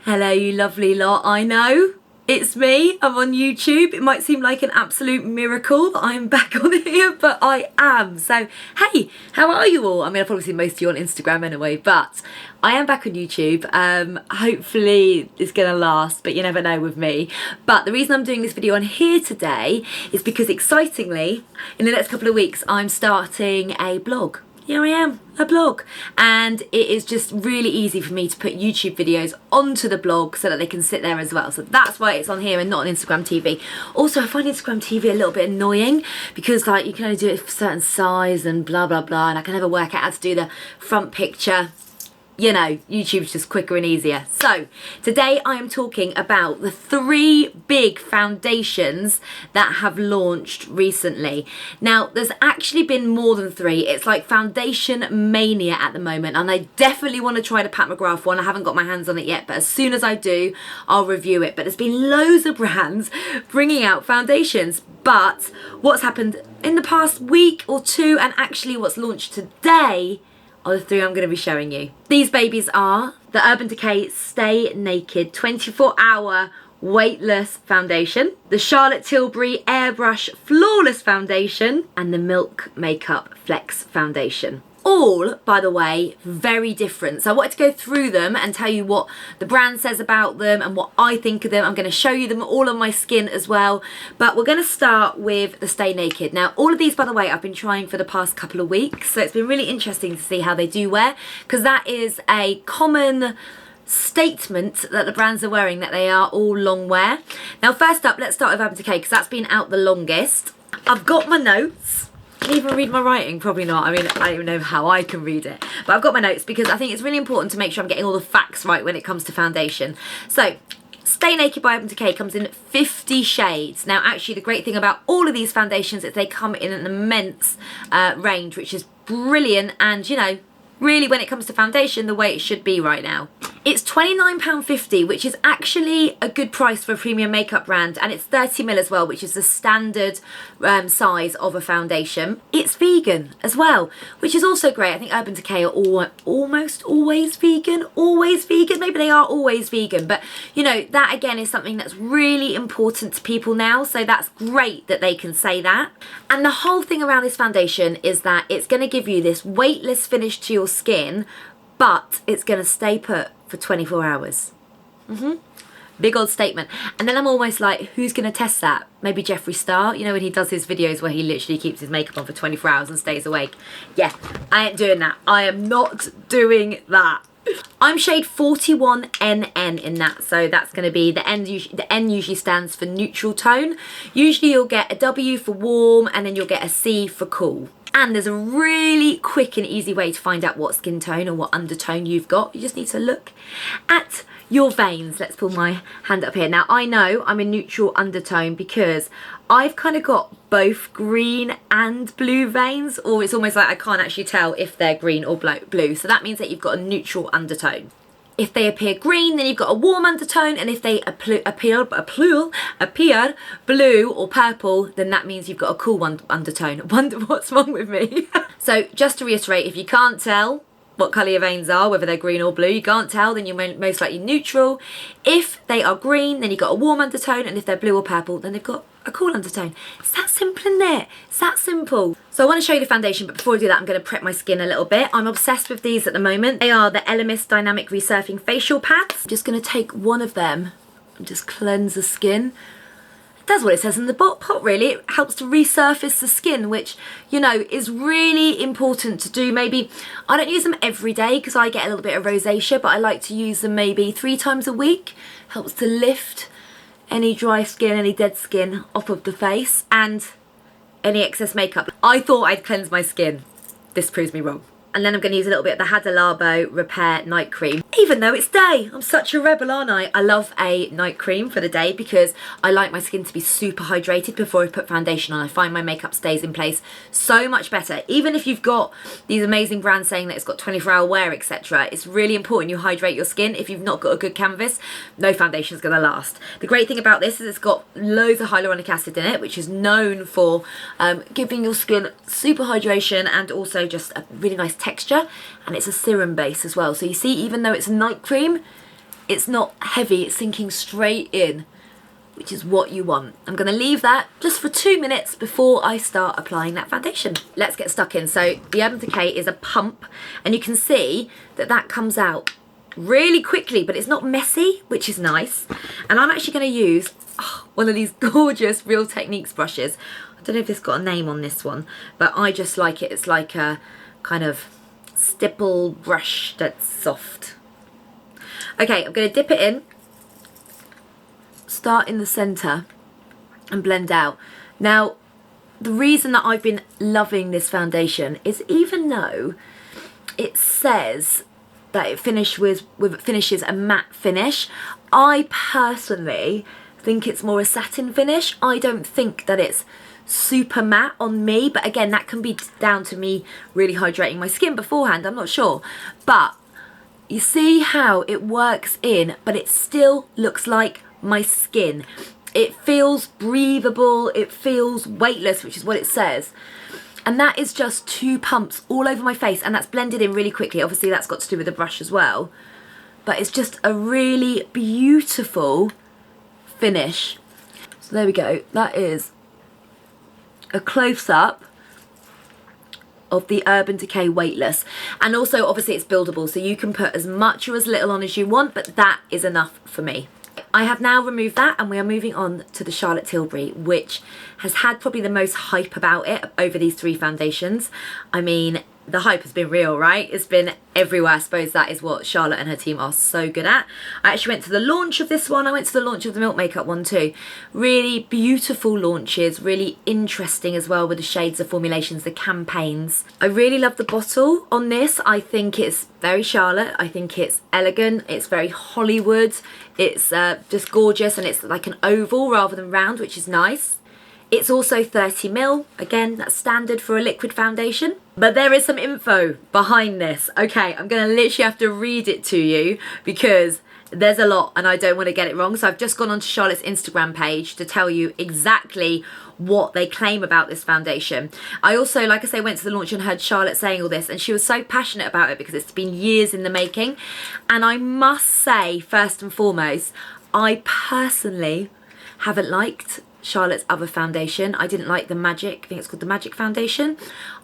Hello, you lovely lot. I know, it's me. I'm on YouTube. It might seem like an absolute miracle that I'm back on here, but I am. So, hey, how are you all? I mean, I've probably seen most of you on Instagram anyway, but I am back on YouTube. Hopefully it's going to last, but you never know with me. But the reason I'm doing this video on here today is because, excitingly, in the next couple of weeks, I'm starting a blog. Here I am, a blog, and it is just really easy for me to put YouTube videos onto the blog so that they can sit there as well. So that's why it's on here and not on Instagram TV. Also, I find Instagram TV a little bit annoying because like you can only do it for a certain size and blah blah blah, and I can never work out how to do the front picture. You know, YouTube's just quicker and easier. So today I am talking about the 3 big foundations that have launched recently. Now, there's actually been more than 3. It's like foundation mania at the moment, and I definitely want to try the Pat McGrath one. I haven't got my hands on it yet, but as soon as I do, I'll review it. But there's been loads of brands bringing out foundations. But what's happened in the past week or 2, and actually what's launched today, are the 3 I'm going to be showing you. These babies are the Urban Decay Stay Naked 24-hour weightless foundation, the Charlotte Tilbury Airbrush Flawless Foundation, and the Milk Makeup Flex Foundation. All, by the way, very different. So I wanted to go through them and tell you what the brand says about them and what I think of them. I'm going to show you them all on my skin as well. But we're going to start with the Stay Naked. Now, all of these, by the way, I've been trying for the past couple of weeks. So it's been really interesting to see how they do wear, because that is a common statement that the brands are wearing, that they are all long wear. Now, first up, let's start with Urban Decay, because that's been out the longest. I've got my notes. Can you even read my writing? Probably not. I mean, I don't even know how I can read it. But I've got my notes because I think it's really important to make sure I'm getting all the facts right when it comes to foundation. So, Stay Naked by Urban Decay comes in 50 shades. Now, actually, the great thing about all of these foundations is they come in an immense range, which is brilliant. And, you know, really, when it comes to foundation, the way it should be right now. It's £29.50, which is actually a good price for a premium makeup brand, and it's 30ml as well, which is the standard size of a foundation. It's vegan as well, which is also great. I think Urban Decay are almost always vegan. Maybe they are always vegan, but you know, that again is something that's really important to people now, so that's great that they can say that. And the whole thing around this foundation is that it's going to give you this weightless finish to your skin, but it's going to stay put for 24 hours. Big old statement. And then I'm almost like, who's going to test that? Maybe Jeffree Star, you know, when he does his videos where he literally keeps his makeup on for 24 hours and stays awake. Yeah, I ain't doing that. I am not doing that. I'm shade 41NN in that, so that's going to be the N. The N usually stands for neutral tone. Usually you'll get a W for warm, and then you'll get a C for cool. And there's a really quick and easy way to find out what skin tone or what undertone you've got. You just need to look at your veins. Let's pull my hand up here. Now, I know I'm a neutral undertone because I've kind of got both green and blue veins, or it's almost like I can't actually tell if they're green or blue. So that means that you've got a neutral undertone. If they appear green, then you've got a warm undertone, and if they appear blue or purple, then that means you've got a cool undertone. Wonder what's wrong with me. So just to reiterate, if you can't tell what colour your veins are, whether they're green or blue, you can't tell, then you're most likely neutral. If they are green, then you've got a warm undertone, and if they're blue or purple, then they've got a cool undertone. It's that simple, isn't it? It's that simple. So I want to show you the foundation, but before I do that, I'm going to prep my skin a little bit. I'm obsessed with these at the moment. They are the Elemis Dynamic Resurfacing Facial Pads. I'm just going to take one of them and just cleanse the skin. It does what it says in the pot, really. It helps to resurface the skin, which, you know, is really important to do. Maybe, I don't use them every day because I get a little bit of rosacea, but I like to use them maybe 3 times a week. Helps to lift any dry skin, any dead skin off of the face, and any excess makeup. I thought I'd cleanse my skin. This proves me wrong. And then I'm going to use a little bit of the Hada Labo Repair Night Cream. Even though it's day, I'm such a rebel, aren't I? I love a night cream for the day because I like my skin to be super hydrated before I put foundation on. I find my makeup stays in place so much better. Even if you've got these amazing brands saying that it's got 24-hour wear, etc., it's really important you hydrate your skin. If you've not got a good canvas, no foundation is going to last. The great thing about this is it's got loads of hyaluronic acid in it, which is known for giving your skin super hydration and also just a really nice texture, and it's a serum base as well. So you see, even though it's a night cream, It's not heavy, it's sinking straight in, which is what you want. I'm going to leave that just for 2 minutes before I start applying that foundation. Let's get stuck in. So the Urban Decay is a pump, and you can see that that comes out really quickly, but it's not messy, which is nice. And I'm actually going to use one of these gorgeous Real Techniques brushes. I don't know if this got a name on this one, but I just like it. It's like a kind of stipple brush that's soft. Okay, I'm going to dip it in, start in the centre and blend out. Now, the reason that I've been loving this foundation is, even though it says that it finishes a matte finish, I personally think it's more a satin finish. I don't think that it's super matte on me, but again, that can be down to me really hydrating my skin beforehand, I'm not sure. But you see how it works in, but it still looks like my skin. It feels breathable, it feels weightless, which is what it says. And that is just 2 pumps all over my face, and that's blended in really quickly. Obviously that's got to do with the brush as well, but it's just a really beautiful finish. So there we go, that is a close-up of the Urban Decay Weightless. And also obviously it's buildable, so you can put as much or as little on as you want, but that is enough for me. I have now removed that, and we are moving on to the Charlotte Tilbury, which has had probably the most hype about it over these 3 foundations. I mean, the hype has been real, right? It's been everywhere. I suppose that is what Charlotte and her team are so good at. I actually went to the launch of this one. I went to the launch of the Milk Makeup one too. Really beautiful launches, really interesting as well with the shades of formulations, the campaigns. I really love the bottle on this. I think it's very Charlotte. I think it's elegant. It's very Hollywood. It's just gorgeous, and it's like an oval rather than round, which is nice. It's also 30ml, again, that's standard for a liquid foundation. But there is some info behind this. Okay, I'm gonna literally have to read it to you because there's a lot and I don't want to get it wrong. So I've just gone onto Charlotte's Instagram page to tell you exactly what they claim about this foundation. I also, like I say, went to the launch and heard Charlotte saying all this, and she was so passionate about it because it's been years in the making. And I must say, first and foremost, I personally haven't liked Charlotte's other foundation. I didn't like the Magic, I think it's called the Magic foundation.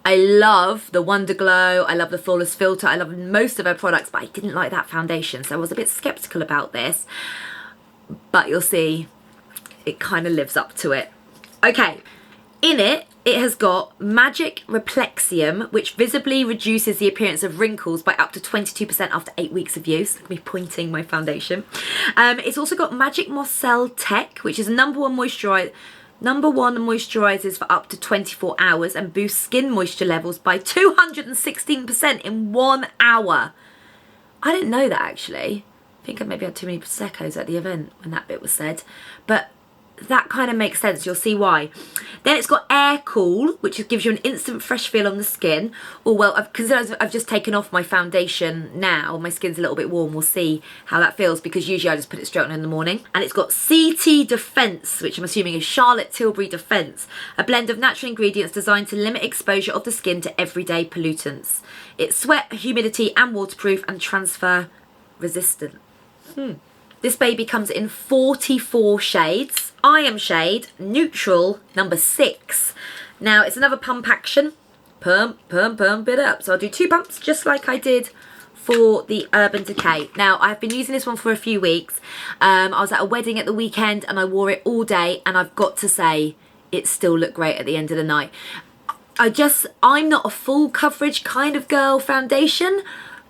I love the Wonder Glow, I love the Flawless Filter, I love most of her products, but I didn't like that foundation, so I was a bit skeptical about this. But you'll see, it kind of lives up to it. Okay, in it, it has got Magic Replexium, which visibly reduces the appearance of wrinkles by up to 22% after 8 weeks of use. Look at me pointing my foundation. It's also got Magic Mocel Tech, which is number one moisturizes for up to 24 hours and boosts skin moisture levels by 216% in 1 hour. I didn't know that, actually. I think I maybe had too many Proseccos at the event when that bit was said. But that kind of makes sense, you'll see why. Then it's got Air Cool, which gives you an instant fresh feel on the skin. Or well, considering I've just taken off my foundation now, my skin's a little bit warm, we'll see how that feels, because usually I just put it straight on in the morning. And it's got CT Defense, which I'm assuming is Charlotte Tilbury Defense, a blend of natural ingredients designed to limit exposure of the skin to everyday pollutants. It's sweat, humidity and waterproof and transfer resistant. This baby comes in 44 shades. I am shade Neutral number 6. Now it's another pump action. Pump it up. So I'll do 2 pumps just like I did for the Urban Decay. Now I've been using this one for a few weeks. I was at a wedding at the weekend and I wore it all day, and I've got to say it still looked great at the end of the night. I'm not a full coverage kind of girl foundation,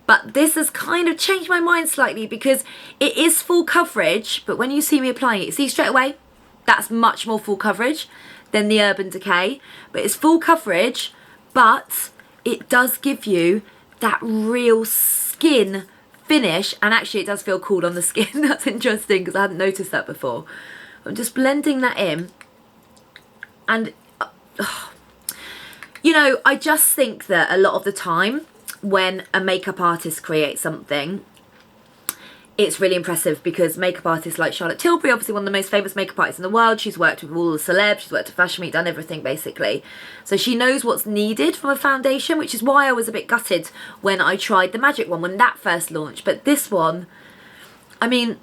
but this has kind of changed my mind slightly because it is full coverage, but when you see me applying it, you see straight away, that's much more full coverage than the Urban Decay. But it's full coverage, but it does give you that real skin finish, and actually it does feel cool on the skin. That's interesting because I hadn't noticed that before. I'm just blending that in, and you know, I just think that a lot of the time when a makeup artist creates something, it's really impressive because makeup artists like Charlotte Tilbury, obviously one of the most famous makeup artists in the world, she's worked with all the celebs, she's worked at Fashion Week, done everything basically. So she knows what's needed from a foundation, which is why I was a bit gutted when I tried the Magic one when that first launched. But this one I mean,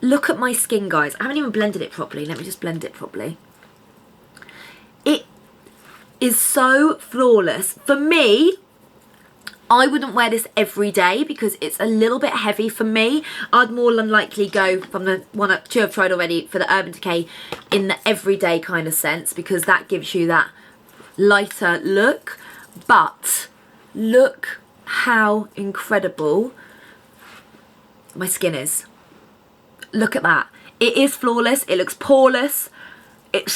look at my skin, guys. I haven't even blended it properly. Let me just blend it properly. It is so flawless. For me, I wouldn't wear this every day because it's a little bit heavy for me. I'd more than likely go from the two I've tried already for the Urban Decay in the everyday kind of sense, because that gives you that lighter look. But look how incredible my skin is. Look at that. It is flawless. It looks poreless. It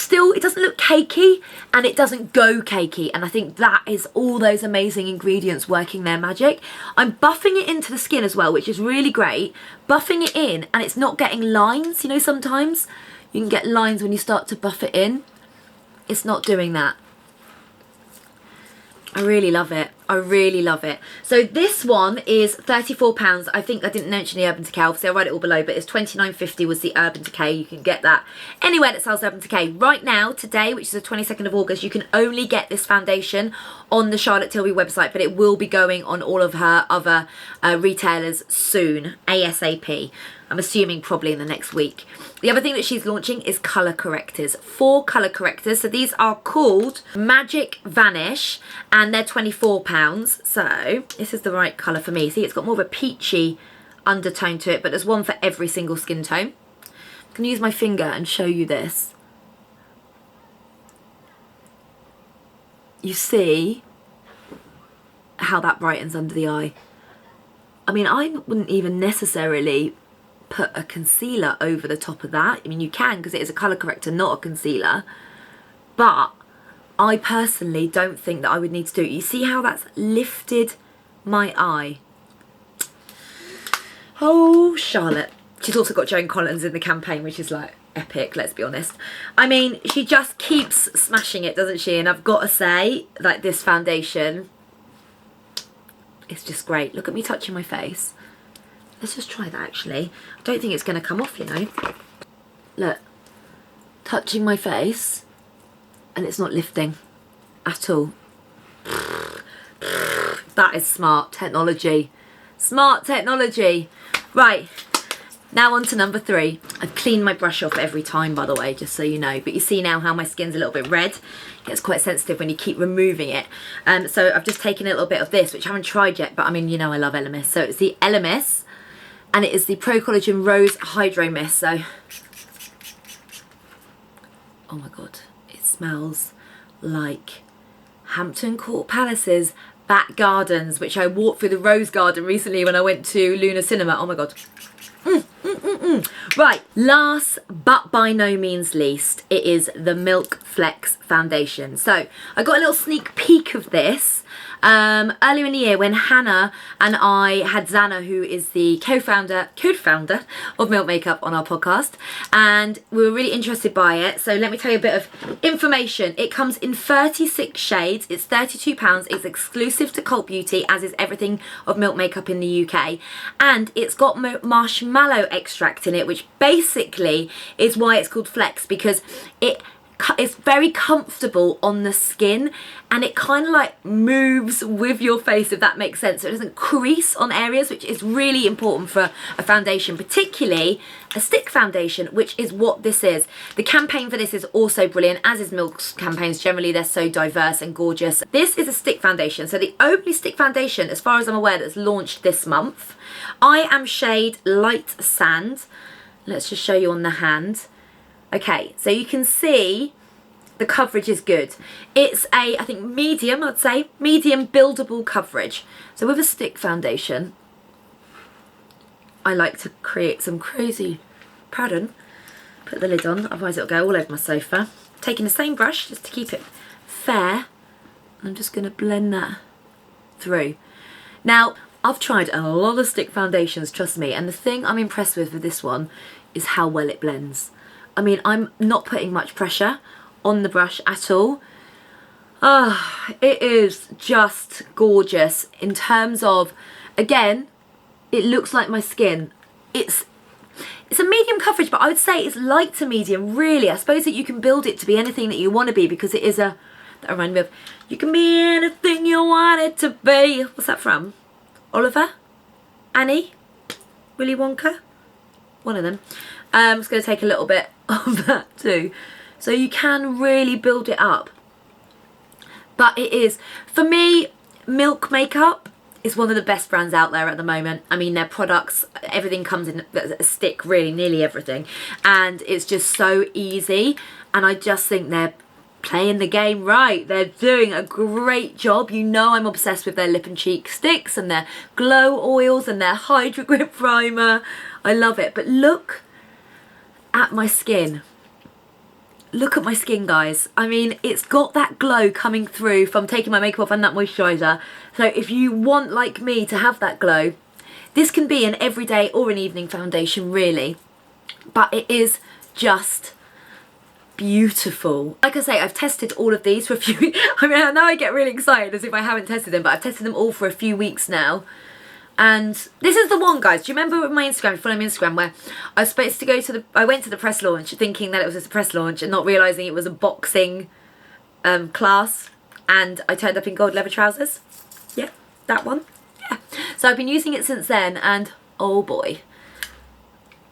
doesn't look cakey, and it doesn't go cakey, and I think that is all those amazing ingredients working their magic. I'm buffing it into the skin as well, which is really great. Buffing it in, and it's not getting lines. You know, sometimes you can get lines when you start to buff it in. It's not doing that. I really love it. I really love it. So this one is £34. I think I didn't mention the Urban Decay, obviously I'll write it all below, but it's £29.50 was the Urban Decay. You can get that anywhere that sells Urban Decay. Right now, today, which is the 22nd of August, you can only get this foundation on the Charlotte Tilbury website, but it will be going on all of her other retailers soon, ASAP. I'm assuming probably in the next week. The other thing that she's launching is colour correctors. 4 colour correctors. So these are called Magic Vanish, and they're £24. So this is the right colour for me. See, it's got more of a peachy undertone to it, but there's one for every single skin tone. I'm going to use my finger and show you this. You see how that brightens under the eye. I mean, I wouldn't even necessarily put a concealer over the top of that. I mean, you can, because it is a colour corrector, not a concealer. But I personally don't think that I would need to do it. You see how that's lifted my eye? Oh, Charlotte. She's also got Joan Collins in the campaign, which is like epic, let's be honest. I mean, she just keeps smashing it, doesn't she? And I've got to say, like, this foundation, it's just great. Look at me touching my face. Let's just try that, actually. I don't think it's going to come off, you know. Look. Touching my face. And it's not lifting at all. That is smart technology. Smart technology. Right. Now on to number 3. I've cleaned my brush off every time, by the way, just so you know. But you see now how my skin's a little bit red. It gets quite sensitive when you keep removing it. So I've just taken a little bit of this, which I haven't tried yet. But, I mean, you know I love Elemis. So it's the Elemis. And it is the Pro Collagen Rose Hydro Mist. So, oh my God, it smells like Hampton Court Palace's back gardens, which I walked through the Rose Garden recently when I went to Luna Cinema. Oh my God. Right, last but by no means least, it is the Milk Flex Foundation. So I got a little sneak peek of this earlier in the year when Hannah and I had Zana, who is the co-founder of Milk Makeup, on our podcast, and we were really interested by it. So let me tell you a bit of information. It comes in 36 shades. It's £32. It's exclusive to Cult Beauty, as is everything of Milk Makeup in the UK, and it's got marshmallow extract in it, which basically is why it's called Flex, because it's very comfortable on the skin, and it kind of like moves with your face, if that makes sense. So it doesn't crease on areas, which is really important for a foundation, particularly a stick foundation, which is what this is. The campaign for this is also brilliant, as is Milk's campaigns generally. They're so diverse and gorgeous. This is a stick foundation, so the only stick foundation, as far as I'm aware, that's launched this month. I am shade Light Sand. Let's just show you on the hand. Okay, so you can see the coverage is good. It's I think medium, I'd say, medium buildable coverage. So with a stick foundation, I like to create some crazy pattern. Put the lid on, otherwise it'll go all over my sofa. Taking the same brush just to keep it fair. I'm just going to blend that through. Now, I've tried a lot of stick foundations, trust me, and the thing I'm impressed with this one is how well it blends. I mean, I'm not putting much pressure on the brush at all. It is just gorgeous in terms of, again, it looks like my skin. It's a medium coverage, but I would say it's light to medium, really. I suppose that you can build it to be anything that you want to be, because it is that reminds me of, you can be anything you want it to be. What's that from? Oliver? Annie? Willy Wonka? One of them. I'm just going to take a little bit of that too. So you can really build it up. But it is, for me, Milk Makeup is one of the best brands out there at the moment. I mean, their products, everything comes in a stick, really, nearly everything. And it's just so easy. And I just think they're playing the game right. They're doing a great job. You know I'm obsessed with their lip and cheek sticks and their glow oils and their Hydro Grip primer. I love it. But look at my skin. Look at my skin, guys. I mean, it's got that glow coming through from taking my makeup off and that moisturiser. So if you want, like me, to have that glow, this can be an everyday or an evening foundation, really. But it is just beautiful. Like I say, I've tested all of these for a few I mean, I know I get really excited as if I haven't tested them, but I've tested them all for a few weeks now. And this is the one, guys. Do you remember with my Instagram, follow me on Instagram, where I was supposed to go to I went to the press launch thinking that it was just a press launch and not realising it was a boxing class, and I turned up in gold leather trousers. Yeah, that one. Yeah. So I've been using it since then, and oh boy,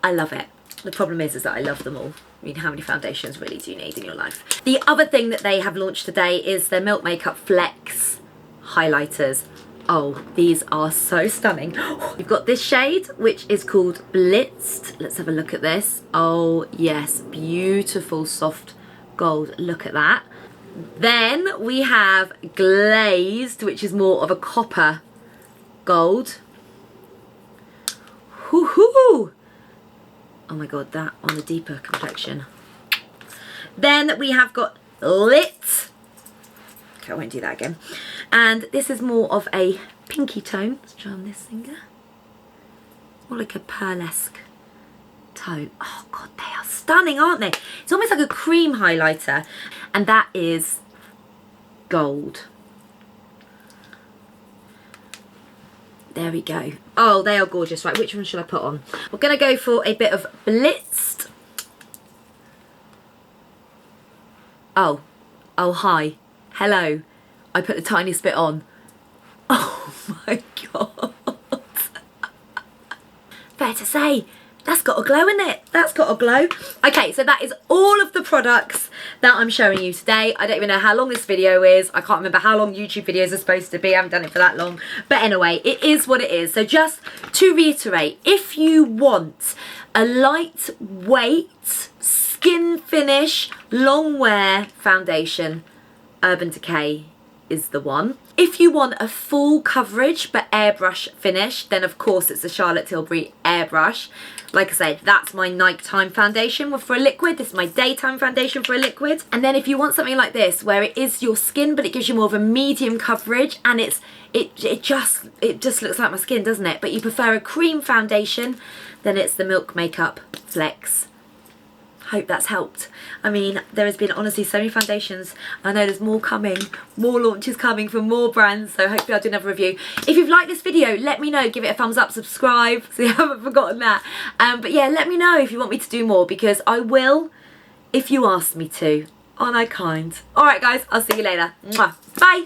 I love it. The problem is that I love them all. I mean, how many foundations really do you need in your life? The other thing that they have launched today is their Milk Makeup Flex highlighters. Oh, these are so stunning. You've got this shade, which is called Blitzed. Let's have a look at this. Oh, yes. Beautiful soft gold. Look at that. Then we have Glazed, which is more of a copper gold. Hoo-hoo! Oh my God, that on the deeper complexion. Then we have got Lit. Okay, I won't do that again. And this is more of a pinky tone. Let's try on this finger. More like a pearlesque tone. Oh God, they are stunning, aren't they? It's almost like a cream highlighter. And that is gold. There we go. Oh, they are gorgeous. Right, which one should I put on? We're going to go for a bit of Blitzed. Oh, hi. Hello. I put the tiniest bit on. Oh my God. Fair to say, that's got a glow in it. That's got a glow. Okay, so that is all of the products that I'm showing you today. I don't even know how long this video is. I can't remember how long YouTube videos are supposed to be. I haven't done it for that long. But anyway, it is what it is. So just to reiterate, if you want a lightweight, skin finish, long wear foundation, Urban Decay is the one. If you want a full coverage but airbrush finish, then of course it's the Charlotte Tilbury airbrush. Like I said, that's my nighttime foundation for a liquid. This is my daytime foundation for a liquid. And then if you want something like this, where it is your skin but it gives you more of a medium coverage, and it just looks like my skin, doesn't it? But you prefer a cream foundation, then it's the Milk Makeup Flex. Hope that's helped. I mean, there has been honestly so many foundations. I know there's more coming, more launches coming from more brands, so hopefully I'll do another review. If you've liked this video, let me know. Give it a thumbs up, subscribe, so you haven't forgotten that. But yeah, let me know if you want me to do more, because I will if you ask me to. Aren't I kind? Alright guys, I'll see you later. Mwah. Bye!